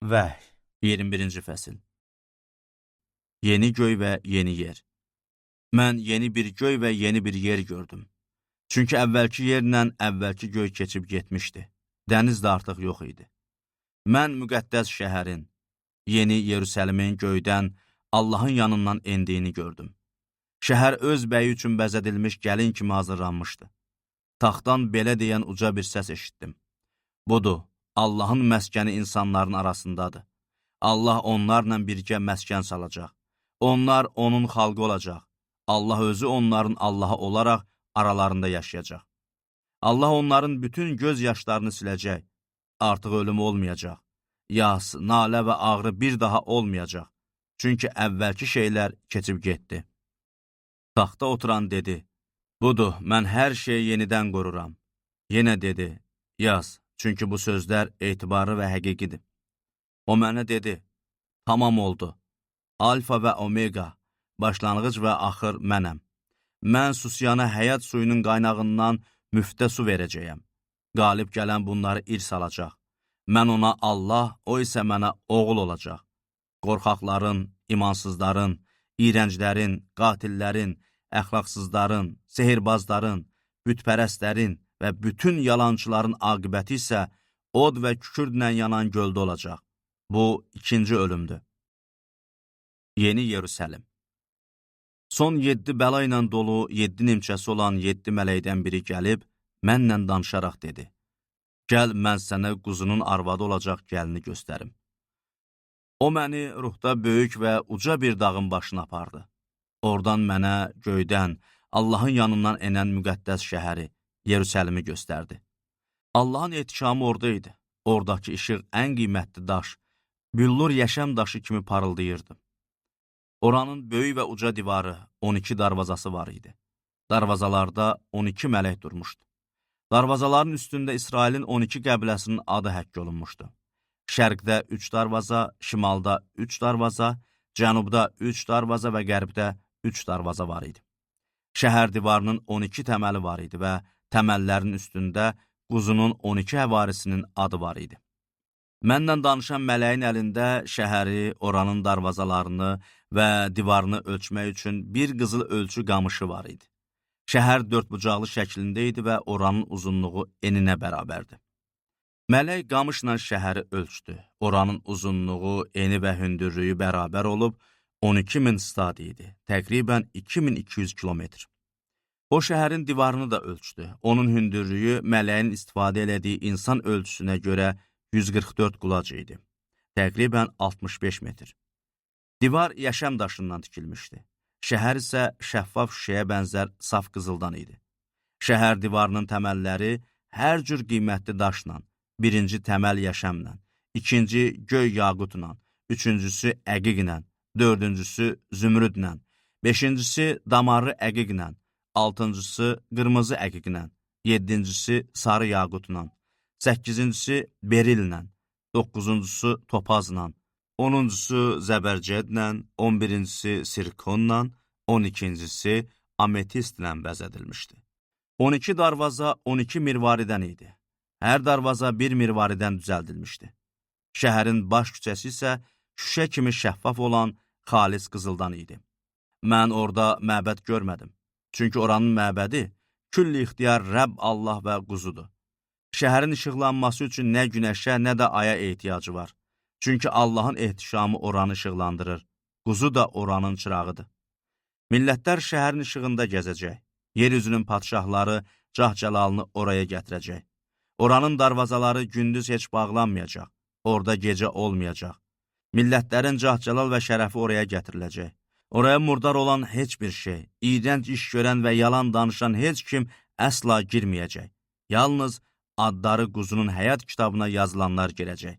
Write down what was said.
Vəhy 21-ci fəsil. Yeni göy və yeni yer. Mən yeni bir göy və yeni bir yer gördüm. Çünki əvvəlki yerlə əvvəlki göy keçib getmişdi. Dəniz də artıq yox idi. Mən müqəddəs şəhərin, yeni Yerusəlimin göydən Allahın yanından endiyini gördüm. Şəhər öz bəyi üçün bəzədilmiş gəlin kimi hazırlanmışdı. Taxtdan belə deyən uca bir səs eşitdim. Budur, Allahın məskəni insanların arasındadır. Allah onlarla birgə məskən salacaq. Onlar onun xalqı olacaq. Allah özü onların Allahı olaraq aralarında yaşayacaq. Allah onların bütün göz yaşlarını siləcək. Artıq ölüm olmayacaq. Yas, nalə və ağrı bir daha olmayacaq. Çünki əvvəlki şeylər keçib getdi. Taxta oturan dedi, budur, mən hər şeyi yenidən qururam. Yenə dedi, yaz. Çünki bu sözlər etibarı və həqiqidir. O mənə dedi, tamam oldu. Alfa və Omega, başlanğıc və axır mənəm. Mən susiyana həyat suyunun qaynağından müftə su verəcəyəm. Qalib gələn bunları irs alacaq. Mən ona Allah, o isə mənə oğul olacaq. Qorxaqların, imansızların, iyrənclərin, qatillərin, əxlaqsızların, sehirbazların, bütpərəstlərin və bütün yalançıların aqibəti isə od və kükürdlə yanan göldə olacaq. Bu, ikinci ölümdür. Yeni Yerusəlim. Son 7 bəla ilə dolu 7 nimçəsi olan 7 mələkdən biri gəlib, mənlə danışaraq dedi, gəl mən sənə quzunun arvadı olacaq gəlini göstərim. O məni ruhda böyük və uca bir dağın başına apardı. Oradan mənə göydən, Allahın yanından enən müqəddəs şəhəri, Yerusəlimi göstərdi. Allahın etkamı orada idi. Oradakı işıq ən qiymətli daş, büllur yaşam daşı kimi parıldayırdı. Oranın böyük və uca divarı, 12 darvazası var idi. Darvazalarda 12 mələk durmuşdu. Darvazaların üstündə İsrailin 12 qəbiləsinin adı həkk olunmuşdu. Şərqdə 3 darvaza, şimalda 3 darvaza, cənubda 3 darvaza və qərbdə 3 darvaza var idi. Şəhər divarının 12 təməli var idi və təməllərin üstündə quzunun 12 həvarisinin adı var idi. Məndən danışan mələyin əlində şəhəri, oranın darvazalarını və divarını ölçmək üçün bir qızıl ölçü qamışı var idi. Şəhər dördbucaqlı şəklində idi və oranın uzunluğu eninə bərabərdi. Mələk qamışla şəhəri ölçdü. Oranın uzunluğu, eni və hündürlüyü bərabər olub 12.000 stad idi, təqribən 2200 kilometr. O şəhərin divarını da ölçdü. Onun hündürlüyü mələyin istifadə elədiyi insan ölçüsünə görə 144 qulac idi, təqribən 65 metr. Divar yaşam daşından tikilmişdi. Şəhər isə şəffaf şüşəyə bənzər saf qızıldan idi. Şəhər divarının təməlləri hər cür qiymətli daşla, birinci təməl yaşamla, ikinci göy yaqutla, üçüncüsü əqiqlə, dördüncüsü zümrüdlə, beşincisi damarlı əqiqlə, altıncısı qırmızı əqiqlə, yedincisi sarı yaqutla, səkkizincisi berillə, doqquzuncusu topazla, 10-uncusu zəbərcədlə, 11-incisi sirkonla, 12-incisi ametistlə bəzədilmişdi. 12 darvaza 12 mirvaridən idi. Hər darvaza bir mirvaridən düzəldilmişdi. Şəhərin baş küçəsi isə şüşə kimi şəffaf olan xalis qızıldan idi. Mən orada məbəd görmədim. Çünki oranın məbədi külli ixtiyar Rəbb Allah və quzudur. Şəhərin işıqlanması üçün nə günəşə, nə də aya ehtiyacı var. Çünki Allahın ehtişamı oranı işıqlandırır. Quzu da oranın çırağıdır. Millətlər şəhərin işığında gəzəcək. Yer üzünün padşahları cah-cəlalını oraya gətirəcək. Oranın darvazaları gündüz heç bağlanmayacaq. Orada gecə olmayacaq. Millətlərin cah-cəlal və şərəfi oraya gətiriləcək. Oraya murdar olan heç bir şey, iyrənc iş görən və yalan danışan heç kim əsla girməyəcək. Yalnız adları quzunun həyat kitabına yazılanlar girəcək.